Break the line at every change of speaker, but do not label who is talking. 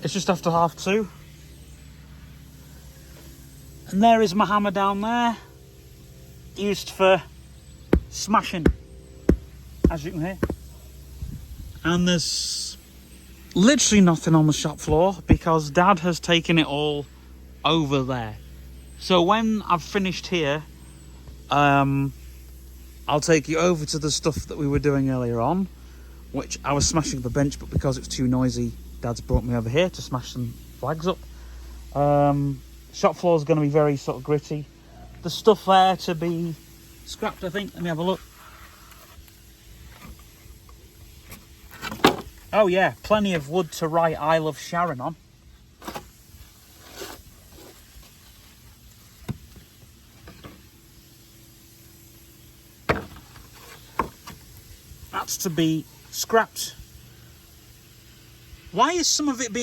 It's just after 2:30. And there is my hammer down there, used for smashing, as you can hear. And there's literally nothing on the shop floor because Dad has taken it all over there. So when I've finished here, I'll take you over to the stuff that we were doing earlier on, which I was smashing the bench, but because it's too noisy, Dad's brought me over here to smash some flags up. Shop floor is going to be very sort of gritty. The stuff there to be scrapped, I think. Let me have a look. Oh yeah, plenty of wood to write I Love Sharon on. That's to be scrapped. Why is some of it being